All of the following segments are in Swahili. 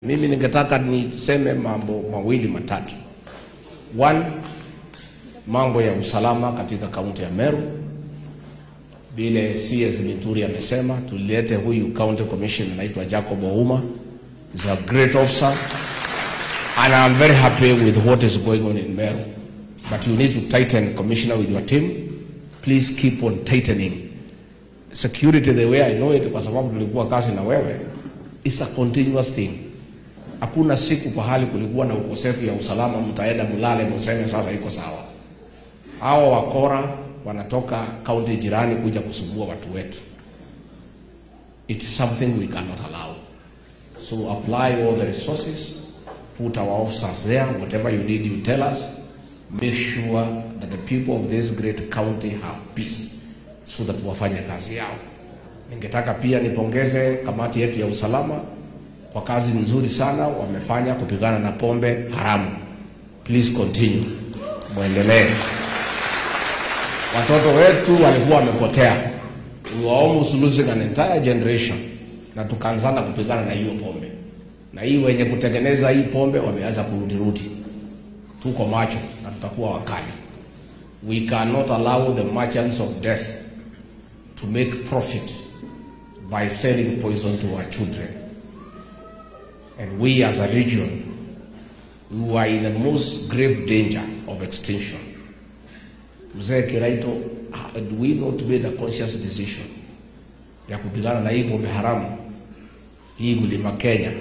Mimi ningetaka niseme mambo mawili matatu. One, mambo ya usalama katika kaunti ya Meru. Bile CS Linturi amesema tulete huyu county commissioner anaitwa Jacob Ouma. He's a great officer and I'm very happy with what is going on in Meru. But you need to tighten, Commissioner, with your team. Please keep on tightening. Security, the way I know it, kwa sababu tulikuwa kazi na wewe, it's a continuous thing. Hakuna siku pahali kulikuwa na ukosefu ya usalama mtaenda mulale mseme sasa iko sawa. Hao wakora wanatoka kaunti jirani kuja kusumbua watu wetu. It's something we cannot allow. So apply all the resources, put our officers there, whatever you need you tell us. Make sure that the people of this great county have peace so that wafanye kazi yao. Ningetaka pia nipongeze kamati yetu ya usalama kwa kazi nzuri sana wamefanya kupigana na pombe haramu. Please continue. Muendelee. Watoto wetu walikuwa wamepotea. We were almost losing an entire generation. Na tukaanzana kupigana na hiyo pombe. Na hii wenye kutengeneza hii pombe wameanza kurudi. Tuko macho na tutakuwa wakali. We cannot allow the merchants of death to make profit by selling poison to our children. And we as a region, we are in the most grave danger of extinction. Mzee Kiraito, do we not made a conscious decision ya kupigana na hii pombe haramu hii mlima Kenya?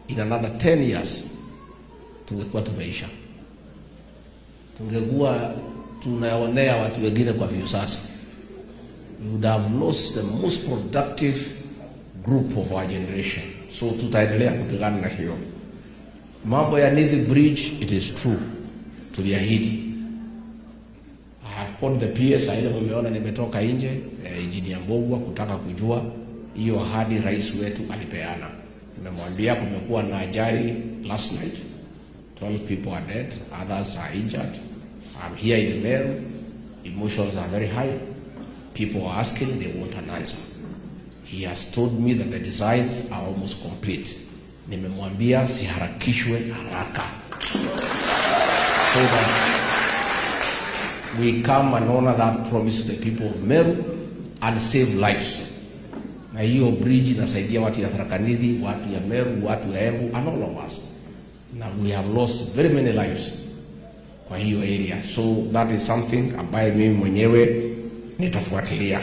In another 10 years tungekuwa tumeisha. Tungekuwa tunaonea watu wengine kwa viusasa. We would have lost the most productive group of our generation. So tutaendelea kupigana na hiyo. Mambo ya Nithi Bridge, it is true. Tuliahidi. I have called the PS, ile mmeona nimetoka nje, Engineer Mbogwa kutaka kujua hiyo ahadi rais wetu alipeana. Nimemwambia kumekuwa na ajali last night. 12 people are dead, others are injured. I'm here in Meru. Emotions are very high. People are asking, they want an answer. He has told me that the designs are almost complete. Nimemwambia siharakishwe haraka. So that we come and honor that promise to the people of Meru and save lives. Na hiyo bridge inasaidia watu ya Tharaka Nithi, watu ya Meru, watu ya Embu, and all of us. Now we have lost very many lives kwa hiyo area. So that is something ambaye mimi mwenyewe nitafuatilia.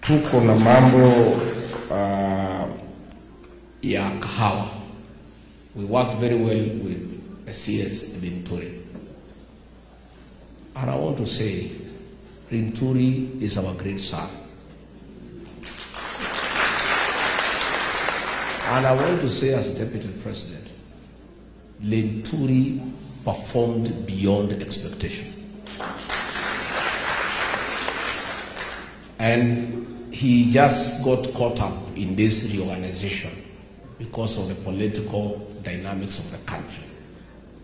Tuko na mambo ya kahawa. We worked very well with the CS Linturi. And I want to say, Linturi is our great son. And I want to say as Deputy President, Linturi performed beyond expectation. And he just got caught up in this reorganization because of the political dynamics of the country.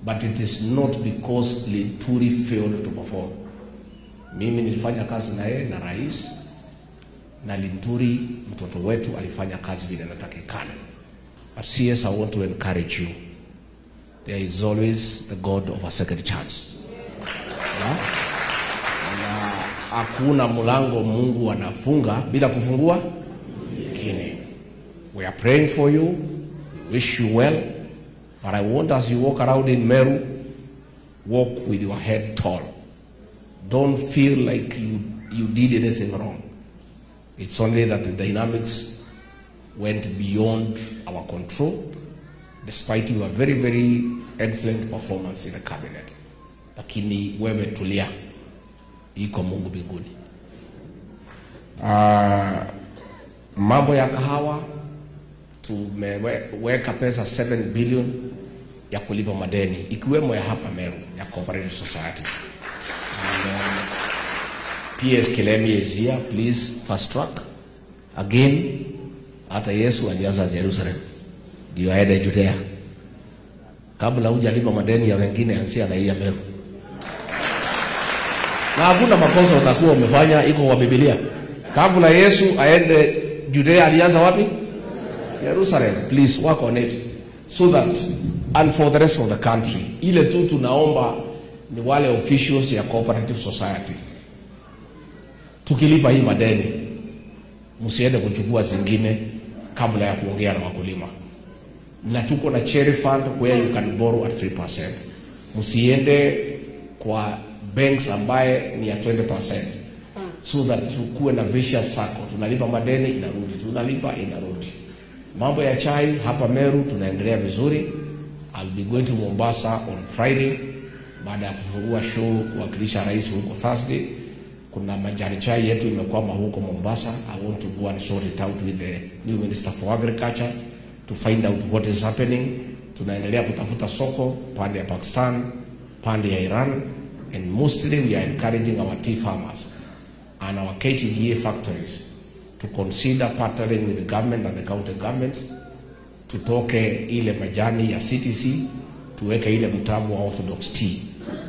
But it is not because Linturi failed to perform. Mimi nilifanya kazi na yeye na rais, na Linturi mtoto wetu alifanya kazi vile inatakikana. But CS, I want to encourage you. There is always the God of a second chance. Yeah? Hakuna mlango Mungu anafunga bila kufungua kingine. We are praying for you. We wish you well. But I want, as you walk around in Meru, walk with your head tall. Don't feel like you did anything wrong. It's only that the dynamics went beyond our control, despite your very, very excellent performance in the cabinet. Lakini wewe tulia. Iko Mungu mbinguni. Mambo ya kahawa, tumeweka pesa 7 billion ya kulipa madeni, ikiwemo ya hapa Meru, ya Cooperative Society. And, PS Kilemi is here, please fast track. Again, hata Yesu alianza Jerusalem, ndio aende Judea. Kabla hujalipa madeni ya wengine, ansia na hii ya Meru. Na hakuna makosa utakuwa umefanya, iko kwa Biblia. Kabla Yesu aende Judea alianza wapi? Jerusalem, please work on it so that, and for the rest of the country, ile tu tunaomba ni wale officials ya cooperative society, tukilipa hii madeni msiende kuchukua zingine kabla ya kuongea na wakulima. Na tuko na cherry fund where you can borrow at 3%. Msiende kwa banks ambaye ni ya 20%, so that tukue na vicious circle. Tunalipa madeni inarudi, tunalipa inarudi. Mambo ya chai hapa Meru tunaendelea vizuri. I'll be going to Mombasa on Friday baada ya kufungua show kuwakilisha rais huko Thursday. Kuna majani chai yetu imekwama huko Mombasa. I want to go and sort it out with the new Minister for Agriculture to find out what is happening. Tunaendelea kutafuta soko pande ya Pakistan, pande ya Iran, and mostly we are encouraging our tea farmers and our KTDA factories to consider partnering with the government and the county governments, tutoke ile majani ya CTC tuweke ile mtamu wa orthodox tea,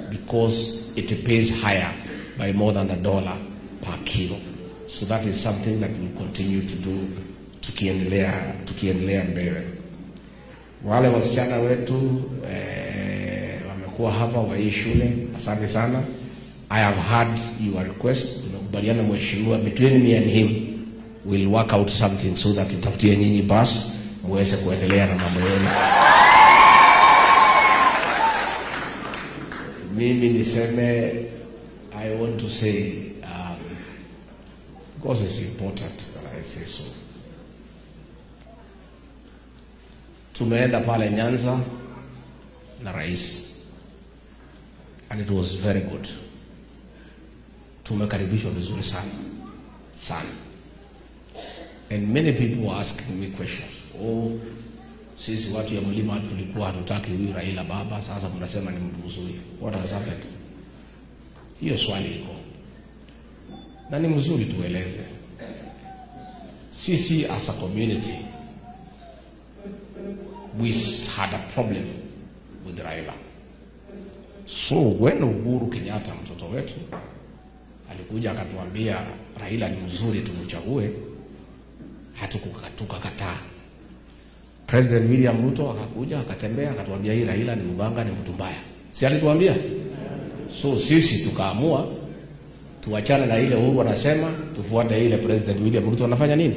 because it pays higher by more than $1 per kilo. So that is something that we'll continue to do tukiendelea mbele. Wale wasichana wetu wamekuwa hapa wa hii shule, asante sana. I have heard your request. Tunakubaliana mheshimiwa, between me and him we'll work out something so that tutafutie nyinyi basi muweze kuendelea na mambo yenu. Mimi niseme, I want to say, because it's important that I say so. Tumeenda pale Nyanza na rais, and it was very good. Tumekaribishwa vizuri sana sana, and many people were asking me questions. Oh, sisi watu ya mlima tulikuwa hatutaki huyu Raila baba, sasa mnasema ni mtu mzuri. What has happened? Hiyo swali iko na ni mzuri tueleze. Sisi as a community, we had a problem with Raila. So when Uhuru Kenyatta mtoto wetu alikuja akatuambia Raila ni mzuri tumchague, hatukakataa. President William Ruto akakuja akatembea akatuambia hii Raila ni mganga, ni mtu mbaya. Si alituambia? So sisi tukaamua tuachane na ile Uhuru anasema, tufuate ile President William Ruto anafanya nini?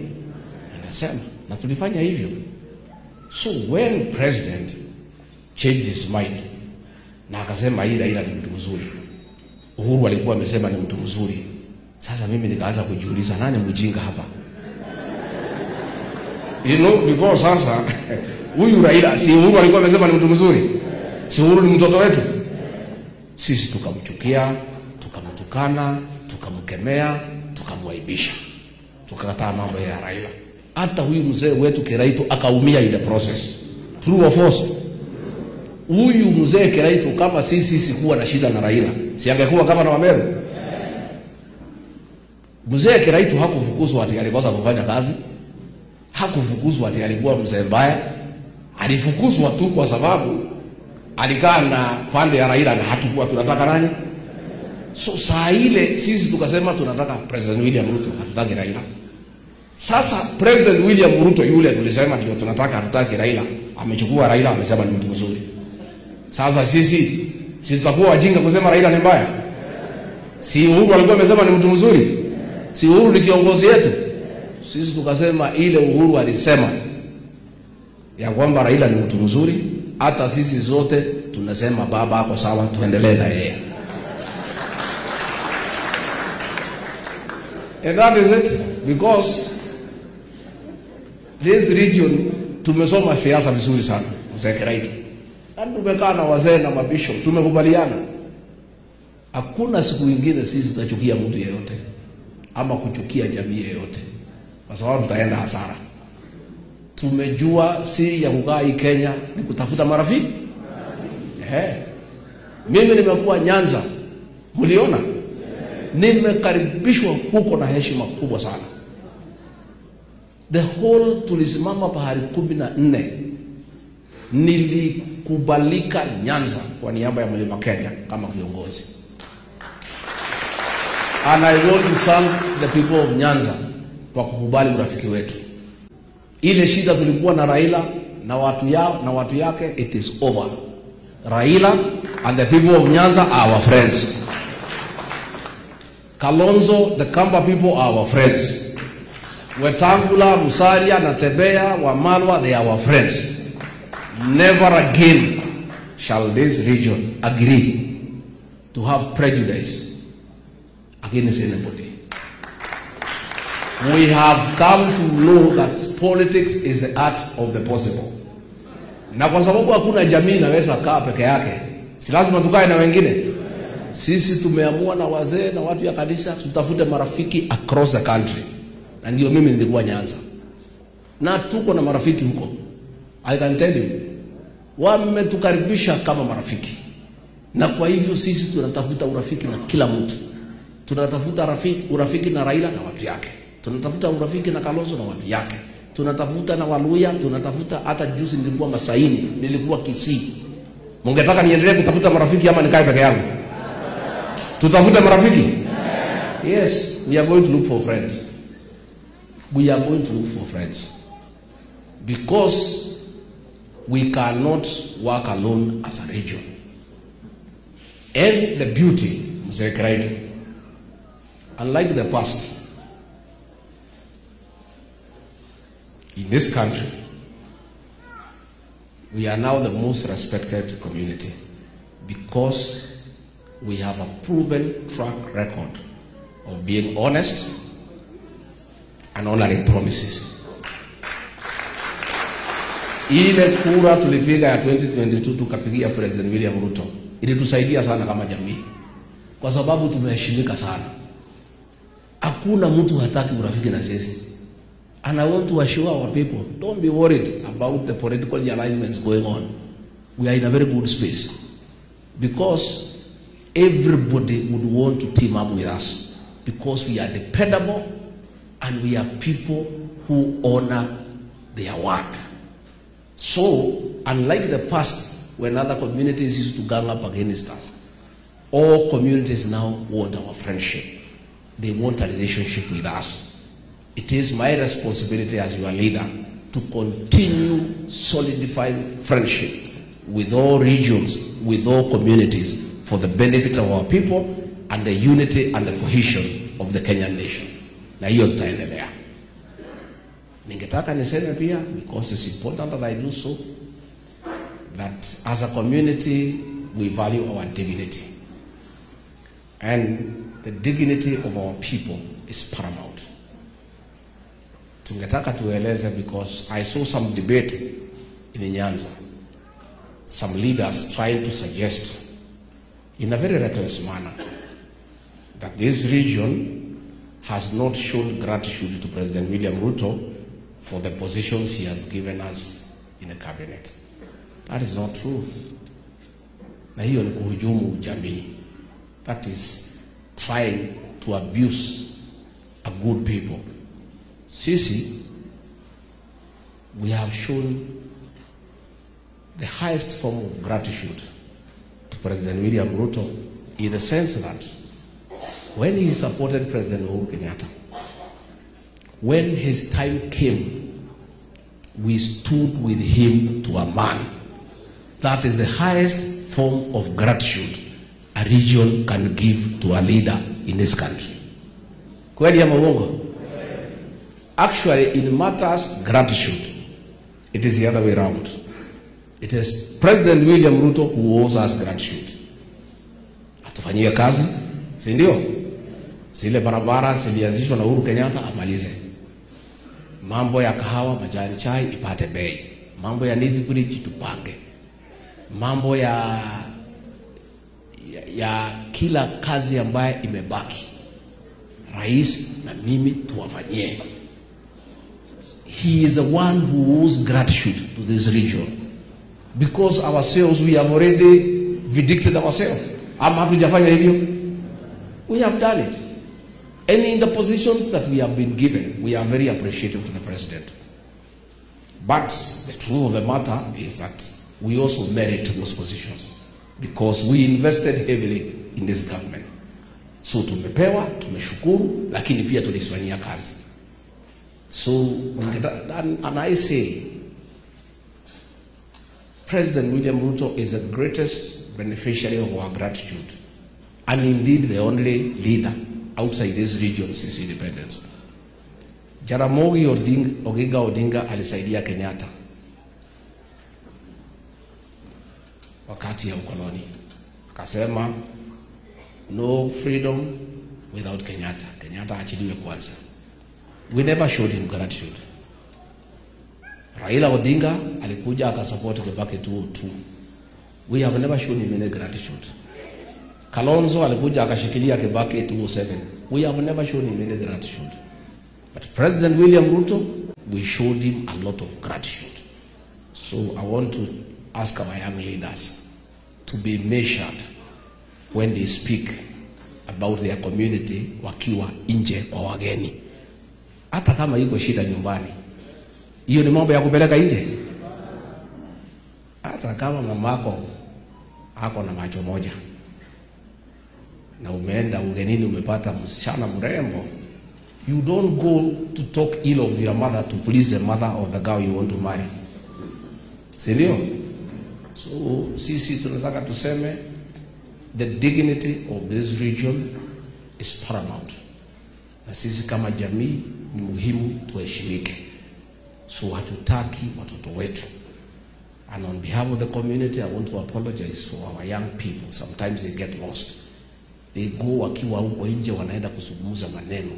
Anasema, na tulifanya hivyo. So when President changed his mind na akasema hii Raila ni mtu mzuri, Uhuru alikuwa amesema ni mtu mzuri, sasa mimi nikaanza kujiuliza nani mjinga hapa? You know, because sasa huyu Raila, si Uhuru alikuwa amesema ni mtu mzuri? Si Uhuru ni mtoto wetu? Sisi tukamchukia, tukamtukana, tukamkemea, tukamwaibisha, tukakataa mambo ya Raila. Hata huyu mzee wetu Kiraitu akaumia ile process. True or false? Huyu mzee Kiraitu kama sisi kuwa na shida na Raila, si angekuwa kama na Wameru? Mzee Kiraitu hakufukuzwa ati alikosa kufanya kazi. Hakufukuzwa ati alikuwa mzee mbaya. Alifukuzwa tu kwa sababu alikaa na pande ya Raila na hatukuwa tunataka nani? So saa ile sisi tukasema tunataka President William Ruto, hatutaki Raila. Sasa President William Ruto yule tulisema ndio tunataka, hatutaki Raila, amechukua Raila amesema ni mtu mzuri. Sasa sisi tutakuwa wajinga kusema Raila ni mbaya? Si Uhuru alikuwa amesema ni mtu mzuri? Si Uhuru ni kiongozi yetu? Sisi tukasema ile Uhuru alisema ya kwamba Raila ni mtu mzuri, hata sisi zote tunasema baba hapo sawa, tuendelee na yeye. And that is it, because this region tumesoma siasa vizuri sana, mzee Kiraitu. Na tumekaa na wazee na mabisho, tumekubaliana hakuna siku nyingine sisi tutachukia mtu yeyote ama kuchukia jamii yeyote, kwa sababu tutaenda hasara. Tumejua siri ya kukaa hii Kenya ni kutafuta marafiki. Mimi nimekuwa Nyanza, mliona? Nimekaribishwa huko na heshima kubwa sana. The whole tulisimama pahali 14. Nilikubalika Nyanza kwa niaba ya Mlima Kenya kama kiongozi. And I want to thank the people of Nyanza kwa kukubali urafiki wetu. Ile shida tulikuwa na Raila na watu yake, it is over. Raila and the people of Nyanza are our friends. Kalonzo, the Kamba people are our friends. Wetangula, Musalia, Natebea, Wamalwa, they are our friends. Never again shall this region agree to have prejudice against anybody. We have come to know that politics is the art of the possible. Na kwa sababu hakuna jamii inaweza kaa peke yake, si lazima tukae na wengine. Sisi tumeamua na wazee na watu ya kanisa tutafute marafiki across the country. Na ndio mimi nilikuwa Nyanza. Na tuko na marafiki huko. I can tell you. Wametukaribisha kama marafiki. Na kwa hivyo sisi tunatafuta urafiki na kila mtu. Tunatafuta urafiki na Raila na watu yake. Tunatafuta urafiki na Kalonzo na watu yake. Tunatafuta na Waluya, tunatafuta hata juzi nilikuwa Masaini, nilikuwa Kisii. Mungetaka niendelee kutafuta marafiki ama nikae peke yangu? Tutafuta marafiki? Yes, we are going to look for friends. We are going to look for friends. Because we cannot work alone as a region. And the beauty, Mzee Kraig, unlike the past, in this country, we are now the most respected community because we have a proven track record of being honest and honoring promises. Ile kura tulipiga ya 2022 tukapigia President William Ruto ilitusaidia sana kama jamii, kwa sababu tumeheshimika sana. Hakuna mtu hataki urafiki na sisi. And I want to assure our people, don't be worried about the political alignments going on. We are in a very good space because everybody would want to team up with us because we are dependable and we are people who honor their word. So, unlike the past when other communities used to gang up against us, all communities now want our friendship. They want a relationship with us. It is my responsibility as your leader to continue solidifying friendship with all regions, with all communities, for the benefit of our people and the unity and the cohesion of the Kenyan nation. Na hiyo tutaendelea. Ningetaka niseme pia, because it's important that I do so, that as a community we value our dignity. And the dignity of our people is paramount. Tungetaka tueleze because I saw some debate in Nyanza. Some leaders trying to suggest in a very reckless manner that this region has not shown gratitude to President William Ruto for the positions he has given us in the cabinet. That is not true. Na hiyo ni kuhujumu jamii. That is trying to abuse a good people. Sisi, we have shown the highest form of gratitude to President William Ruto in the sense that when he supported President Uhuru Kenyatta, when his time came, we stood with him to a man. That is the highest form of gratitude a region can give to a leader in this country. Kweli ama uongo? Actually, in matters gratitude, it is the other way around. It is President William Ruto who owes us gratitude. Atufanyie kazi, si ndio? Zile barabara zilianzishwa na Uhuru Kenyatta amalize. Mambo ya kahawa, majani chai ipate bei. Mambo ya Nithi Bridge tupange. Mambo ya kila kazi ambaye imebaki, rais na mimi tuwafanyie. He is the one who owes gratitude to this region. Because ourselves, we have already vindicated ourselves. Ama hatujafanya hivyo? We have done it. And in the positions that we have been given, we are very appreciative to the president. But the truth of the matter is that we also merit those positions because we invested heavily in this government. So tumepewa, tumeshukuru, lakini pia tulisifanyia kazi. So, and I say, President William Ruto is the greatest beneficiary of our gratitude, and indeed the only leader outside this region since independence. Jaramogi Oginga Odinga alisaidia Kenyatta wakati ya ukoloni. Akasema no freedom without Kenyatta. Kenyatta achiliwe kwanza. We never showed him gratitude. Raila Odinga alikuja akasupport Kibaki 202. We have never shown him any gratitude. Kalonzo alikuja akashikilia Kibaki 207. We have never shown him any gratitude. But President William Ruto, we showed him a lot of gratitude. So I want to ask our young leaders to be measured when they speak about their community wakiwa nje kwa wageni. Hata kama iko shida nyumbani, hiyo ni mambo ya kupeleka nje. Hata kama mamako ako na macho moja na umeenda ugenini umepata msichana mrembo, you don't go to talk ill of your mother to please the mother of the girl you want to marry. Sindio? So sisi tunataka tuseme the dignity of this region is paramount. Na sisi kama jamii ni muhimu tuheshimike. So hatutaki watoto wetu. And on behalf of the community, I want to apologize for our young people. Sometimes they get lost. They go wakiwa huko nje wanaenda kuzungumza maneno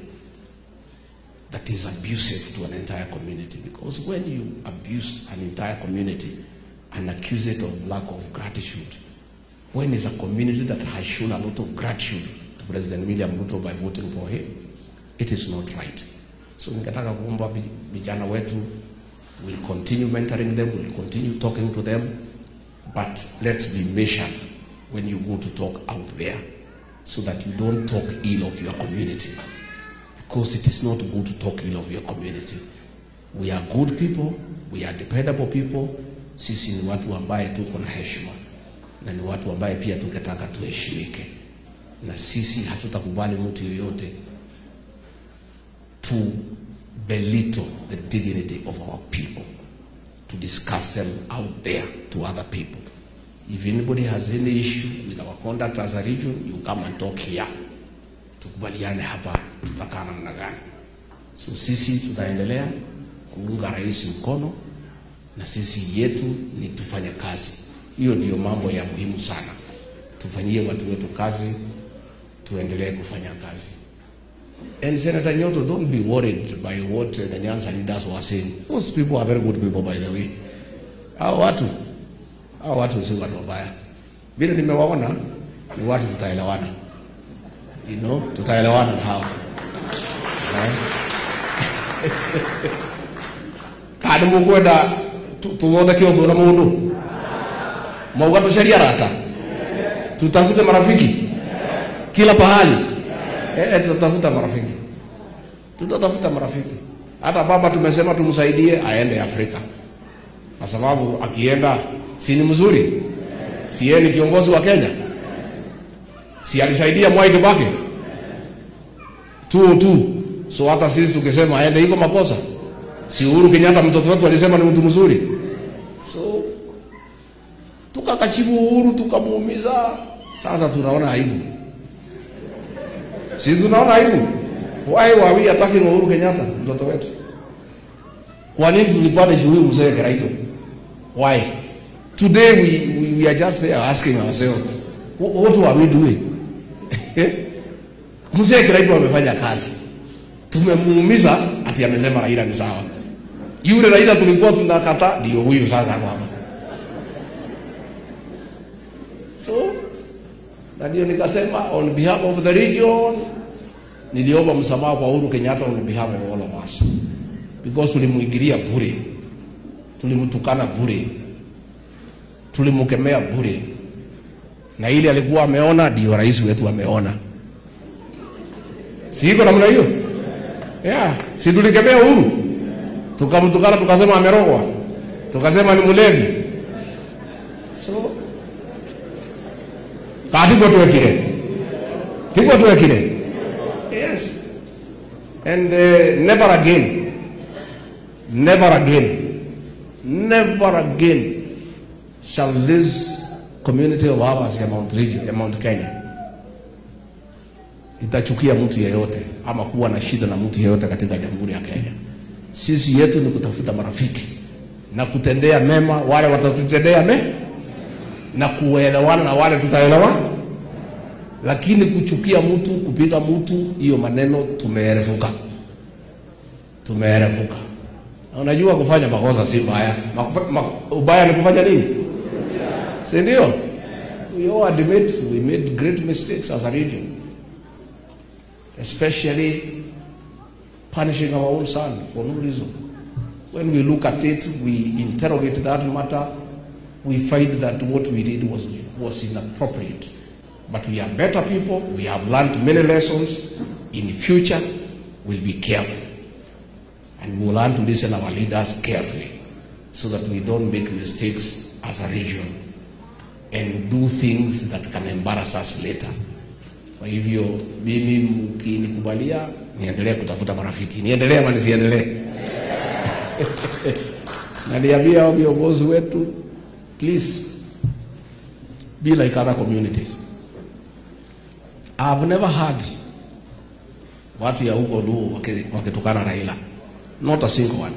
that is abusive to an entire community. Because when you abuse an entire community and accuse it of lack of gratitude, when is a community that has shown a lot of gratitude to President William Ruto by voting for him, it is not right. So ningetaka kuomba vijana wetu, we'll continue mentoring them, we'll continue talking to them, but let's be measured when you go to talk out there, so that you don't talk ill of your community. Because it is not good to talk ill of your community. We are good people, we are dependable people. Sisi ni watu ambaye tuko na heshima, na ni watu ambaye pia tungetaka tuheshimike. Na sisi hatutakubali mtu yoyote to belittle the dignity of our people, to discuss them out there to other people. If anybody has any issue with our conduct as a region, you come and talk here. Tukubaliane hapa tutakaa namna gani. So sisi tutaendelea kuunga rais mkono, na sisi yetu ni tufanye kazi. Hiyo ndio mambo ya muhimu sana. Tufanyie watu wetu kazi, tuendelee kufanya kazi. And Senator Nyoto, don't be worried by what the Nyanza leaders were saying. Those people are very good people, by the way. Hao watu si watu wabaya. Vile nimewaona ni watu tutaelewana. You know, tutaelewana hao. Kada mukwenda tuone kio dhura mundu. Mauga tusharia raka. Tutafute marafiki kila pahali. Tutatafuta marafiki. Tutatafuta marafiki. Hata baba tumesema tumsaidie aende Afrika. Kwa sababu akienda si ni mzuri? Si yeye ni kiongozi wa Kenya? Si alisaidia Mwai Kibaki? Tu. So hata sisi tukisema aende iko makosa. Si Uhuru Kenyatta mtoto wetu alisema ni mtu mzuri. So tukakachibu Uhuru tukamuumiza. Sasa tunaona aibu. Sisi tunaona aibu. Why were we attacking Uhuru Kenyatta mtoto wetu? Kwa nini tulipata huyu mzee Kiraito? Why? Today we are just there asking ourselves, what are we doing? Mzee Kiraito amefanya kazi. Tumemuumiza ati amesema Raila ni sawa. Yule Raila tulikuwa tunakata ndio huyu sasa hapa. So, ndio nikasema on behalf of the region niliomba msamaha kwa Uhuru Kenyatta on behalf of all of us. Because tulimuingilia bure. Tulimtukana bure. Tulimukemea bure. Na ile alikuwa ameona ndio rais wetu ameona. Si iko namna hiyo? Yeah, si tulikemea Uhuru. Tukamtukana tukasema amerogwa. Tukasema ni mlevi. So Tiko tuwe kile. Yes. And never again Never again shall this community of ours ya Mount Kenya itachukia mtu yeyote ama kuwa na shida na mtu yeyote katika Jamhuri ya Kenya. Sisi yetu ni kutafuta marafiki na kutendea mema wale watatutendea mema na kuelewana na wale tutaelewana. Lakini kuchukia mtu, kupiga mtu, hiyo maneno tumeerefuka. Unajua kufanya makosa si mbaya. Ubaya ni kufanya nini? Si ndio? We all admit we made great mistakes as a region. Especially punishing our own son for no reason. When we look at it, we interrogate that matter, we find that what we did was inappropriate. But we are better people, we have learned many lessons. In the future, we'll be careful. And we will learn to listen to our leaders carefully so that we don't make mistakes as a region and do things that can embarrass us later. Kwa hivyo mimi mkinikubalia niendelee kutafuta marafiki. Niendelee ama nisiendelee? Na niambia viongozi wetu, please be like other communities. I've never heard watu ya huko Luo wakitukana Raila. Not a single one.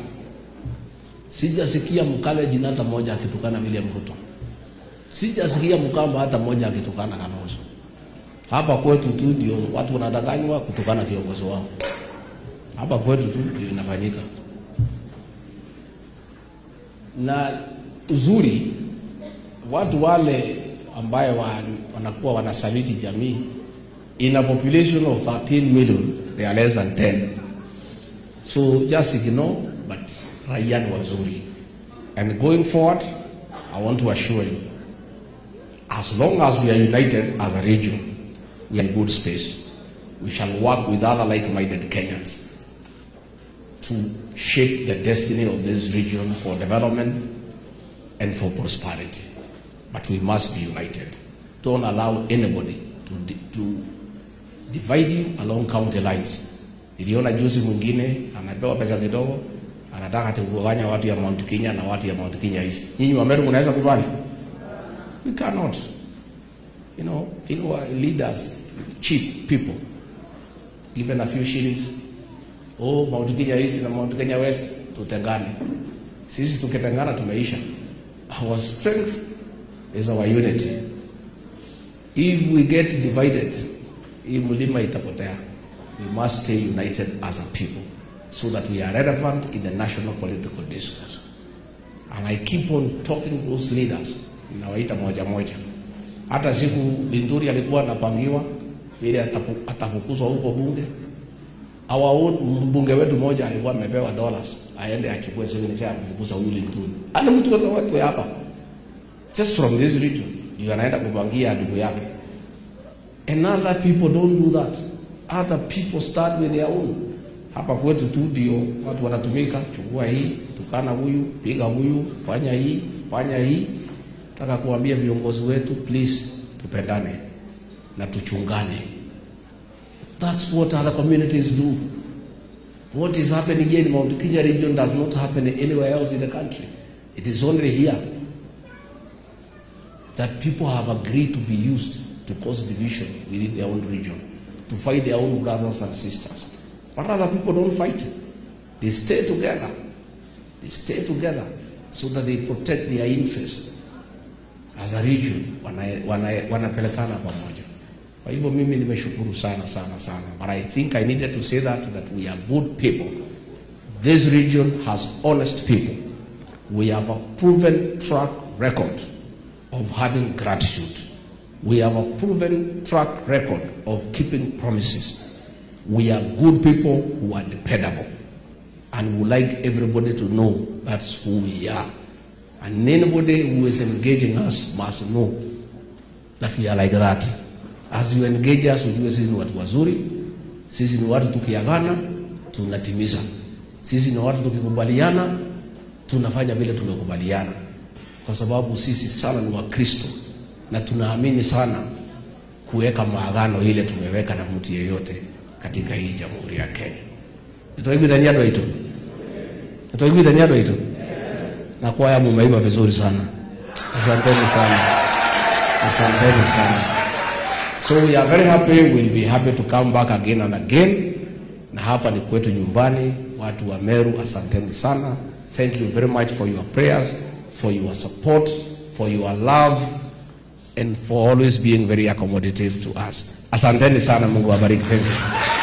Sijasikia Mkale jina hata moja akitukana William Ruto. Sijasikia Mkamba hata moja akitukana Kalonzo. Hapa kwetu tu ndio watu wanadanganywa kutukana viongozi wao. Hapa kwetu tu ndio inafanyika. Na uzuri watu wale ambaye wanakuwa wanasaliti jamii, in a population of 13 million, they are less than 10. So just ignore, but raia ni wazuri. And going forward, I want to assure you, as long as we are united as a region, we are in good space. We shall work with other like-minded Kenyans to shape the destiny of this region for development and for prosperity. But we must be united. Don't allow anybody to divide you along county lines. Niliona juzi mwingine anapewa pesa kidogo, anataka kugawanya watu ya Mount Kenya na watu ya Mount Kenya East. Nyinyi wa Meru mnaweza kubali? We cannot. You know, leaders, cheap people, given a few shillings. Oh, Mount Kenya East na Mount Kenya West tutengane. Sisi tukitengana tumeisha. Our strength is our unity. If we get divided, hii mlima itapotea. We must stay united as a people so that we are relevant in the national political discourse. And I keep on talking to those leaders. Ninawaita moja moja. Hata siku Linturi alikuwa anapangiwa ili atafukuzwa huko bunge. Mbunge wetu moja alikuwa amepewa dollars aende achukue signature kufukuza huyu Linturi. Ana mtu watu hapa just from this region anaenda kupangia ndugu yake. And other people don't do that. Other people start with their own. Hapa kwetu tu ndio watu wanatumika, chukua hii, tukana huyu, piga huyu, fanya hii, fanya hii. Nataka kuambia viongozi wetu, please tupendane na tuchungane. That's what other communities do. What is happening here in Mount Kenya region does not happen anywhere else in the country. It is only here that people have agreed to be used to cause division within their own region, to fight their own brothers and sisters. But other people don't fight. They stay together. They stay together so that they protect their interests. As a region, wanapelekana pamoja. Kwa hivyo mimi nimeshukuru sana. But I think I needed to say that we are good people. This region has honest people. We have a proven track record of having gratitude. We have a proven track record of keeping promises. We are good people who are dependable. And we like everybody to know that's who we are. And anybody who is engaging us must know that we are like that. As you engage us, ujue sisi ni watu wazuri, sisi ni watu tukiagana, tunatimiza. Sisi ni watu tukikubaliana, tunafanya vile tumekubaliana. Kwa sababu sisi sana ni Wakristo na tunaamini sana kuweka maagano ile tumeweka na mtu yeyote katika hii Jamhuri ya Kenya. Nitoe bidhania ndo ito. Tutoikuita nyado itu. Na kwaya mumeimba vizuri sana. Asanteni sana. Asanteni sana. So we are very happy, we'll be happy to come back again and again. Na hapa ni kwetu nyumbani, watu wa Meru, asanteni sana. Thank you very much for your prayers, for your support, for your love, and for always being very accommodative to us. Asanteni sana, Mungu awabariki. Thank you.